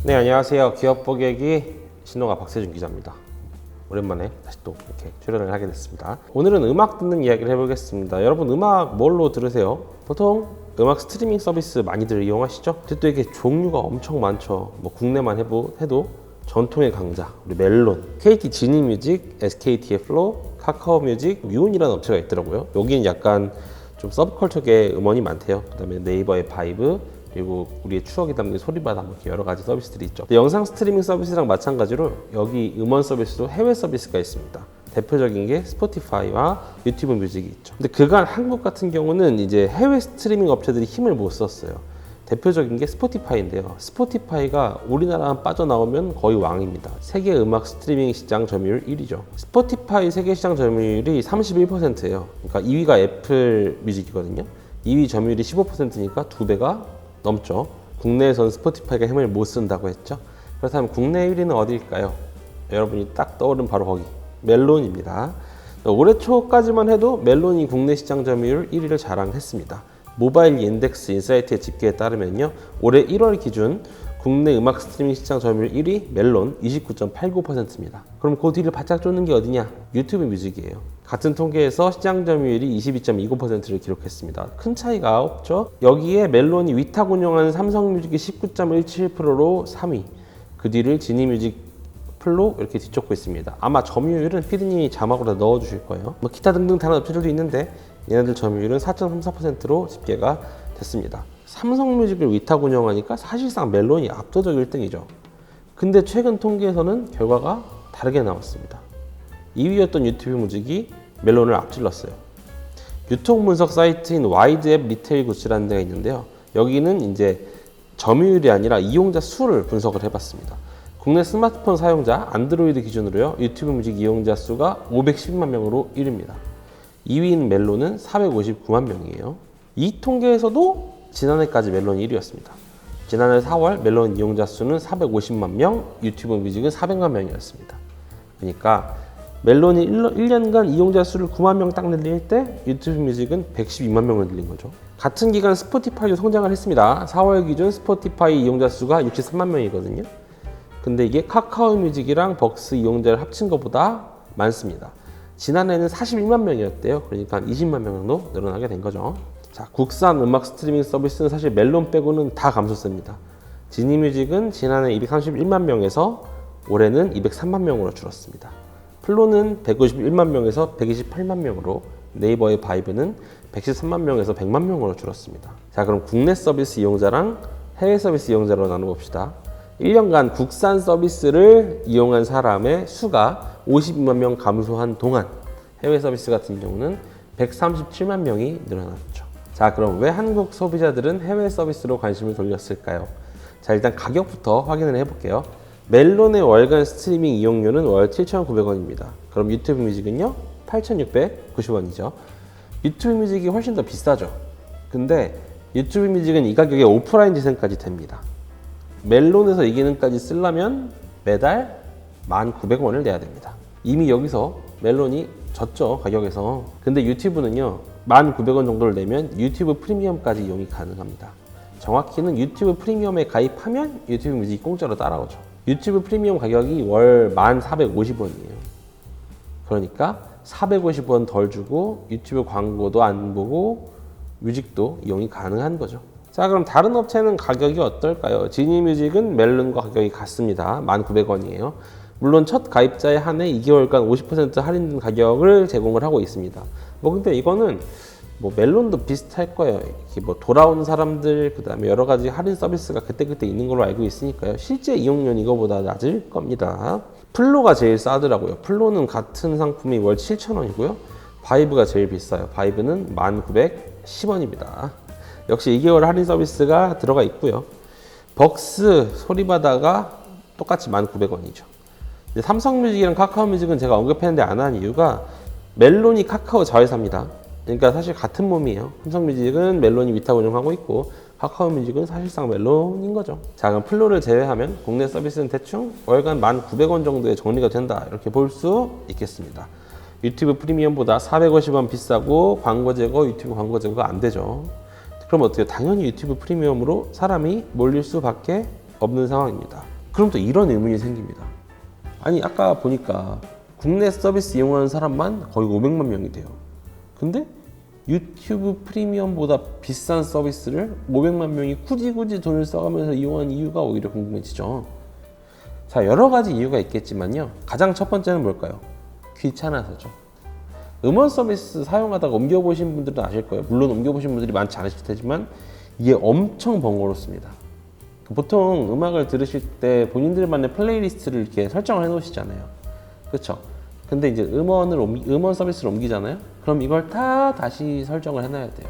네, 안녕하세요. 기업보객이 신동아 박세준 기자입니다. 오랜만에 다시 또 이렇게 출연을 하게 됐습니다. 오늘은 음악 듣는 이야기를 해보겠습니다. 여러분 음악 뭘로 들으세요? 보통 음악 스트리밍 서비스 많이들 이용하시죠? 근데 또 이게 종류가 엄청 많죠. 뭐 국내만 해도 전통의 강자, 우리 멜론, KT 지니뮤직, SKT의 플로, 카카오뮤직, 뮤온이라는 업체가 있더라고요. 여기는 약간 좀 서브컬처계 음원이 많대요. 그 다음에 네이버의 바이브, 그리고 우리의 추억이 담긴 소리바다, 이렇게 여러 가지 서비스들이 있죠. 영상 스트리밍 서비스랑 마찬가지로 여기 음원 서비스도 해외 서비스가 있습니다. 대표적인 게 스포티파이와 유튜브 뮤직이 있죠. 근데 그간 한국 같은 경우는 이제 해외 스트리밍 업체들이 힘을 못 썼어요. 대표적인 게 스포티파이인데요. 스포티파이가 우리나라만 빠져나오면 거의 왕입니다. 세계 음악 스트리밍 시장 점유율 1위죠. 스포티파이 세계 시장 점유율이 31%예요. 그러니까 2위가 애플 뮤직이거든요. 2위 점유율이 15%니까 2배가 넘죠. 국내에서는 스포티파이가 힘을 못 쓴다고 했죠. 그렇다면 국내 1위는 어디일까요? 여러분이 딱 떠오른 바로 거기, 멜론입니다. 올해 초까지만 해도 멜론이 국내 시장 점유율 1위를 자랑했습니다. 모바일 인덱스 인사이트의 집계에 따르면요, 올해 1월 기준 국내 음악 스트리밍 시장 점유율 1위 멜론 29.89%입니다. 그럼 그 뒤를 바짝 쫓는 게 어디냐? 유튜브 뮤직이에요. 같은 통계에서 시장 점유율이 22.29%를 기록했습니다. 큰 차이가 없죠? 여기에 멜론이 위탁 운영하는 삼성뮤직이 19.17%로 3위, 그 뒤를 지니뮤직, 플로 이렇게 뒤쫓고 있습니다. 아마 점유율은 피디님이 자막으로 넣어주실 거예요. 뭐 기타 등등 다른 업체들도 있는데 얘네들 점유율은 4.34%로 집계가 됐습니다. 삼성뮤직을 위탁 운영하니까 사실상 멜론이 압도적 1등이죠. 근데 최근 통계에서는 결과가 다르게 나왔습니다. 2위였던 유튜브 뮤직이 멜론을 앞질렀어요. 유통 분석 사이트인 와이드앱 리테일 굿즈라는 데가 있는데요. 여기는 이제 점유율이 아니라 이용자 수를 분석을 해봤습니다. 국내 스마트폰 사용자 안드로이드 기준으로요, 유튜브 뮤직 이용자 수가 512만 명으로 1위입니다. 2위인 멜론은 459만 명이에요. 이 통계에서도 지난해까지 멜론이 1위였습니다. 지난해 4월 멜론 이용자 수는 450만 명, 유튜브 뮤직은 400만 명이었습니다. 그러니까 멜론이 1년간 이용자 수를 9만 명 딱 늘릴 때 유튜브 뮤직은 112만 명을 늘린 거죠. 같은 기간 스포티파이도 성장을 했습니다. 4월 기준 스포티파이 이용자 수가 63만 명이거든요. 근데 이게 카카오 뮤직이랑 벅스 이용자를 합친 것보다 많습니다. 지난해는 41만 명이었대요. 그러니까 20만 명 정도 늘어나게 된 거죠. 자, 국산 음악 스트리밍 서비스는 사실 멜론 빼고는 다 감소세입니다. 지니뮤직은 지난해 231만 명에서 올해는 203만 명으로 줄었습니다. 플로는 151만 명에서 128만 명으로, 네이버의 바이브는 113만 명에서 100만 명으로 줄었습니다. 자, 그럼 국내 서비스 이용자랑 해외 서비스 이용자로 나눠봅시다. 1년간 국산 서비스를 이용한 사람의 수가 52만 명 감소한 동안 해외 서비스 같은 경우는 137만 명이 늘어났죠. 자, 그럼 왜 한국 소비자들은 해외 서비스로 관심을 돌렸을까요? 자, 일단 가격부터 확인을 해볼게요. 멜론의 월간 스트리밍 이용료는 월 7,900원입니다. 그럼 유튜브 뮤직은요? 8,690원이죠. 유튜브 뮤직이 훨씬 더 비싸죠. 근데 유튜브 뮤직은 이 가격에 오프라인 재생까지 됩니다. 멜론에서 이 기능까지 쓰려면 매달 1,900원을 내야 됩니다. 이미 여기서 멜론이 졌죠, 가격에서. 근데 유튜브는요, 1,900원 정도를 내면 유튜브 프리미엄까지 이용이 가능합니다. 정확히는 유튜브 프리미엄에 가입하면 유튜브 뮤직이 공짜로 따라오죠. 유튜브 프리미엄 가격이 월 1,450원이에요. 그러니까 450원 덜 주고 유튜브 광고도 안 보고 뮤직도 이용이 가능한 거죠. 자, 그럼 다른 업체는 가격이 어떨까요? 지니뮤직은 멜론과 가격이 같습니다. 1,900원이에요. 물론 첫 가입자에 한해 2개월간 50% 할인된 가격을 제공을 하고 있습니다. 근데 이거는 멜론도 비슷할 거예요. 이렇게 돌아오는 사람들, 그 다음에 여러 가지 할인 서비스가 그때그때 있는 걸로 알고 있으니까요. 실제 이용료는 이거보다 낮을 겁니다. 플로가 제일 싸더라고요. 플로는 같은 상품이 월 7,000원이고요. 바이브가 제일 비싸요. 바이브는 1,910원입니다. 역시 2개월 할인 서비스가 들어가 있고요. 벅스, 소리바다가 똑같이 1,900원이죠. 삼성뮤직이랑 카카오뮤직은 제가 언급했는데 안 한 이유가 멜론이 카카오 자회사입니다. 그러니까 사실 같은 몸이에요. 삼성뮤직은 멜론이 위탁 운영하고 있고 카카오뮤직은 사실상 멜론인 거죠. 자, 그럼 플로를 제외하면 국내 서비스는 대충 월간 1,900원 정도에 정리가 된다, 이렇게 볼 수 있겠습니다. 유튜브 프리미엄보다 450원 비싸고 광고 제거, 유튜브 광고 제거가 안 되죠. 그럼 어때요? 당연히 유튜브 프리미엄으로 사람이 몰릴 수밖에 없는 상황입니다. 그럼 또 이런 의문이 생깁니다. 아니 아까 보니까 국내 서비스 이용하는 사람만 거의 500만 명이 돼요. 근데 유튜브 프리미엄보다 비싼 서비스를 500만 명이 굳이 돈을 써가면서 이용하는 이유가 오히려 궁금해지죠. 자, 여러 가지 이유가 있겠지만요. 가장 첫 번째는 뭘까요? 귀찮아서죠. 음원 서비스 사용하다가 옮겨보신 분들은 아실 거예요. 물론 옮겨보신 분들이 많지 않으실 테지만 이게 엄청 번거롭습니다. 보통 음악을 들으실 때 본인들만의 플레이리스트를 이렇게 설정을 해 놓으시잖아요. 그렇죠? 근데 이제 음원 서비스를 옮기잖아요. 그럼 이걸 다 다시 설정을 해놔야 돼요.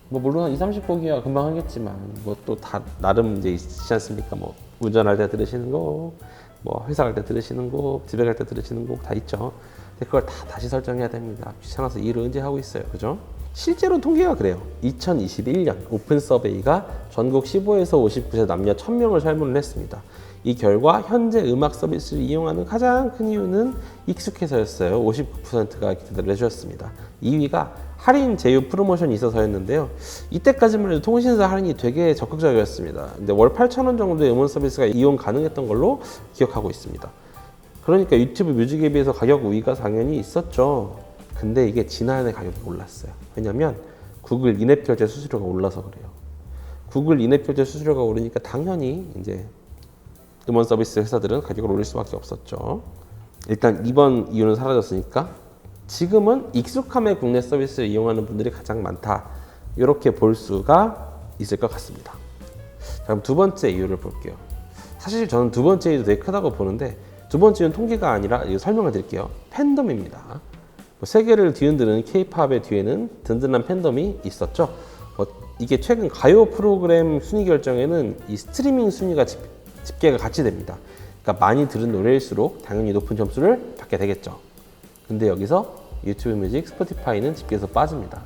뭐 물론 한 20-30곡이야 금방 하겠지만 뭐 또 다 나름 이제 있지 않습니까? 뭐 운전할 때 들으시는 곡, 뭐 회사 갈 때 들으시는 곡, 집에 갈 때 들으시는 곡 다 있죠. 근데 그걸 다 다시 설정해야 됩니다. 귀찮아서 일을 언제 하고 있어요. 그죠? 실제로 통계가 그래요. 2021년 오픈 서베이가 전국 15에서 59세 남녀 1000명을 설문을 했습니다. 이 결과 현재 음악 서비스를 이용하는 가장 큰 이유는 익숙해서였어요. 59%가 기대를 해주셨습니다. 2위가 할인 제휴 프로모션이 있어서였는데요. 이때까지만 해도 통신사 할인이 되게 적극적이었습니다. 근데 월 8,000원 정도의 음원 서비스가 이용 가능했던 걸로 기억하고 있습니다. 그러니까 유튜브 뮤직에 비해서 가격 우위가 당연히 있었죠. 근데 이게 지난해 가격이 올랐어요. 왜냐면 구글 인앱 결제 수수료가 올라서 그래요. 구글 인앱 결제 수수료가 오르니까 당연히 이제 음원 서비스 회사들은 가격을 올릴 수밖에 없었죠. 일단 이번 이유는 사라졌으니까 지금은 익숙함에 국내 서비스를 이용하는 분들이 가장 많다. 이렇게 볼 수가 있을 것 같습니다. 자, 그럼 두 번째 이유를 볼게요. 사실 저는 두 번째 이유도 되게 크다고 보는데 두 번째 이유는 통계가 아니라 이거 설명을 드릴게요. 팬덤입니다. 세계를 뒤흔드는 K-팝의 뒤에는 든든한 팬덤이 있었죠. 이게 최근 가요 프로그램 순위 결정에는 이 스트리밍 순위가 집계가 같이 됩니다. 그러니까 많이 들은 노래일수록 당연히 높은 점수를 받게 되겠죠. 근데 여기서 유튜브 뮤직, 스포티파이는 집계에서 빠집니다.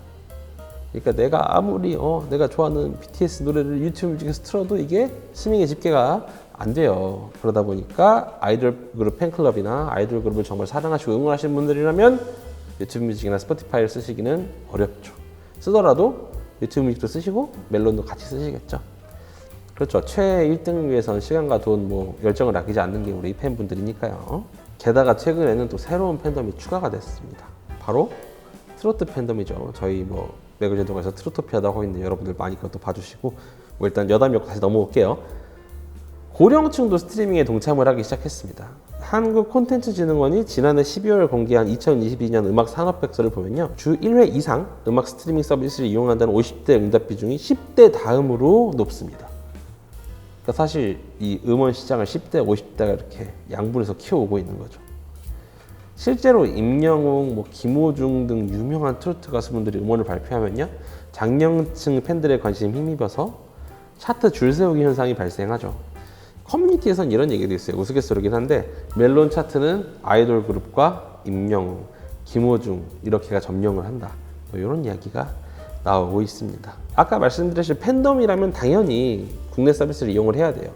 그러니까 내가 아무리 내가 좋아하는 BTS 노래를 유튜브 뮤직에서 틀어도 이게 스밍의 집계가 안 돼요. 그러다 보니까 아이돌 그룹 팬클럽이나 아이돌 그룹을 정말 사랑하시고 응원하시는 분들이라면 유튜브 뮤직이나 스포티파이를 쓰시기는 어렵죠. 쓰더라도 유튜브 뮤직도 쓰시고 멜론도 같이 쓰시겠죠. 그렇죠. 최애 1등을 위해서는 시간과 돈, 열정을 아끼지 않는 게 우리 팬분들이니까요. 게다가 최근에는 또 새로운 팬덤이 추가가 됐습니다. 바로 트로트 팬덤이죠. 저희 매거진동에서 트로토피아도 하고 있는데 여러분들 많이 그것도 봐주시고 일단 여담이었고 다시 넘어올게요. 고령층도 스트리밍에 동참을 하기 시작했습니다. 한국콘텐츠진흥원이 지난해 12월 공개한 2022년 음악 산업백서를 보면요. 주 1회 이상 음악 스트리밍 서비스를 이용한다는 50대 응답 비중이 10대 다음으로 높습니다. 그러니까 사실 이 음원 시장을 10대, 50대가 이렇게 양분해서 키워오고 있는 거죠. 실제로 임영웅, 김호중 등 유명한 트로트 가수분들이 음원을 발표하면요. 장년층 팬들의 관심이 힘입어서 차트 줄 세우기 현상이 발생하죠. 커뮤니티에서는 이런 얘기도 있어요. 우스갯소리긴 한데 멜론 차트는 아이돌 그룹과 임영웅, 김호중 이렇게가 점령을 한다. 이런 이야기가 나오고 있습니다. 아까 말씀드렸듯이 팬덤이라면 당연히 국내 서비스를 이용을 해야 돼요.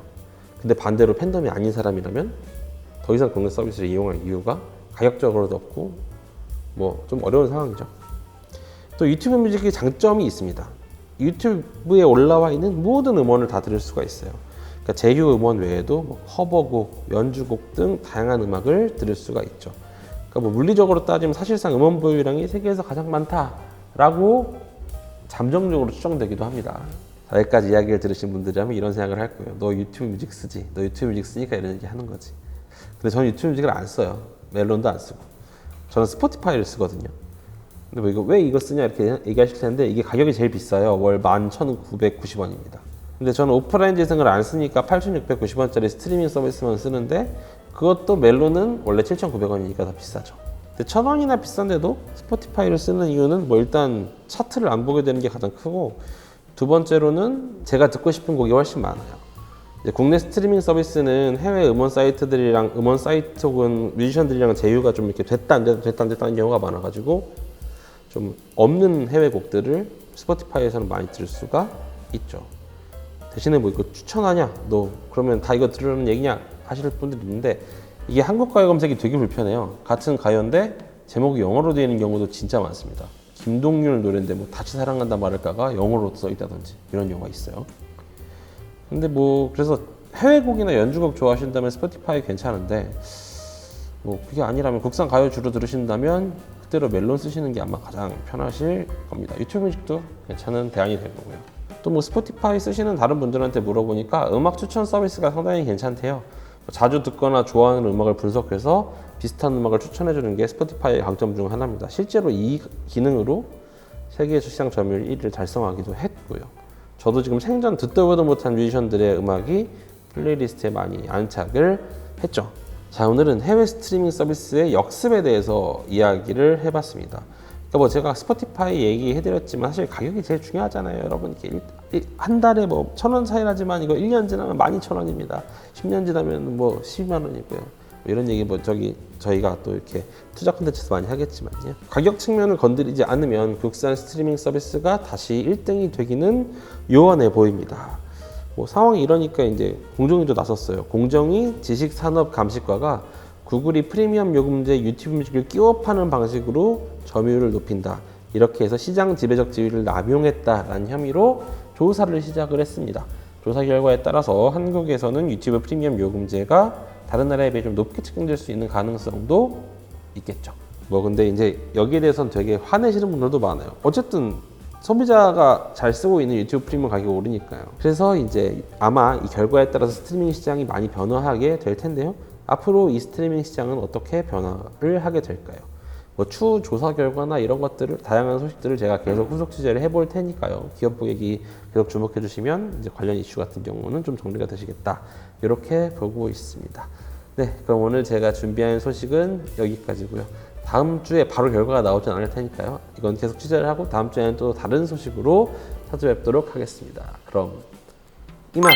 근데 반대로 팬덤이 아닌 사람이라면 더 이상 국내 서비스를 이용할 이유가 가격적으로도 없고 좀 어려운 상황이죠. 또 유튜브 뮤직의 장점이 있습니다. 유튜브에 올라와 있는 모든 음원을 다 들을 수가 있어요. 그러니까 제휴 음원 외에도 커버곡, 연주곡 등 다양한 음악을 들을 수가 있죠. 그러니까 물리적으로 따지면 사실상 음원 보유량이 세계에서 가장 많다라고 잠정적으로 추정되기도 합니다. 여기까지 이야기를 들으신 분들이라면 이런 생각을 할 거예요. 너 유튜브 뮤직 쓰지? 너 유튜브 뮤직 쓰니까 이런 얘기 하는 거지. 근데 저는 유튜브 뮤직을 안 써요. 멜론도 안 쓰고. 저는 스포티파이를 쓰거든요. 근데 왜 이거 쓰냐 이렇게 얘기하실 텐데 이게 가격이 제일 비싸요. 월 11,990원입니다. 근데 저는 오프라인 재생을 안 쓰니까 8,690원짜리 스트리밍 서비스만 쓰는데 그것도 멜론은 원래 7,900원이니까 더 비싸죠. 근데 1,000원이나 비싼데도 스포티파이를 쓰는 이유는 일단 차트를 안 보게 되는 게 가장 크고 두 번째로는 제가 듣고 싶은 곡이 훨씬 많아요. 이제 국내 스트리밍 서비스는 해외 음원 사이트들이랑 음원 사이트 혹은 뮤지션들이랑 제휴가 좀 이렇게 됐다 안 됐다 하는 경우가 많아가지고 좀 없는 해외 곡들을 스포티파이에서는 많이 들을 수가 있죠. 대신에 이거 추천하냐? 너 그러면 다 이거 들으려는 얘기냐? 하실 분들이 있는데 이게 한국 가요 검색이 되게 불편해요. 같은 가요인데 제목이 영어로 되어 있는 경우도 진짜 많습니다. 김동률 노래인데 다시 사랑한다 말할까가 영어로 써 있다든지 이런 경우가 있어요. 근데 그래서 해외곡이나 연주곡 좋아하신다면 스포티파이 괜찮은데 뭐 그게 아니라면 국산 가요 주로 들으신다면 그대로 멜론 쓰시는 게 아마 가장 편하실 겁니다. 유튜브 뮤직도 괜찮은 대안이 될 거고요. 또 뭐 스포티파이 쓰시는 다른 분들한테 물어보니까 음악 추천 서비스가 상당히 괜찮대요. 자주 듣거나 좋아하는 음악을 분석해서 비슷한 음악을 추천해주는 게 스포티파이의 강점 중 하나입니다. 실제로 이 기능으로 세계 시장 점유율 1위를 달성하기도 했고요. 저도 지금 생전 듣도 보도 못한 뮤지션들의 음악이 플레이리스트에 많이 안착을 했죠. 자, 오늘은 해외 스트리밍 서비스의 역습에 대해서 이야기를 해봤습니다. 그러니까 뭐 제가 스포티파이 얘기해드렸지만 사실 가격이 제일 중요하잖아요. 여러분 한 달에 뭐 1,000원 차이나지만 이거 1년 지나면 12,000원입니다. 10년 지나면 뭐 12만 원이고요. 이런 얘기 뭐 저희가 또 이렇게 투자 콘텐츠에서 많이 하겠지만요. 가격 측면을 건드리지 않으면 국산 스트리밍 서비스가 다시 1등이 되기는 요원해 보입니다. 뭐 상황이 이러니까 이제 공정위도 나섰어요. 공정위 지식산업감식과가 구글이 프리미엄 요금제 유튜브 뮤직을 끼워 파는 방식으로 점유율을 높인다. 이렇게 해서 시장 지배적 지위를 남용했다라는 혐의로 조사를 시작을 했습니다. 조사 결과에 따라서 한국에서는 유튜브 프리미엄 요금제가 다른 나라에 비해 좀 높게 책정될 수 있는 가능성도 있겠죠. 뭐 근데 이제 여기에 대해서는 되게 화내시는 분들도 많아요. 어쨌든 소비자가 잘 쓰고 있는 유튜브 프리미엄 가격이 오르니까요. 그래서 이제 아마 이 결과에 따라서 스트리밍 시장이 많이 변화하게 될 텐데요. 앞으로 이 스트리밍 시장은 어떻게 변화를 하게 될까요? 뭐 추후 조사 결과나 이런 것들을 다양한 소식들을 제가 계속 후속 취재를 해볼 테니까요. 기업 고객이 계속 주목해 주시면 이제 관련 이슈 같은 경우는 좀 정리가 되시겠다. 이렇게 보고 있습니다. 네, 그럼 오늘 제가 준비한 소식은 여기까지고요. 다음 주에 바로 결과가 나오진 않을 테니까요. 이건 계속 취재를 하고 다음 주에는 또 다른 소식으로 찾아뵙도록 하겠습니다. 그럼 이만.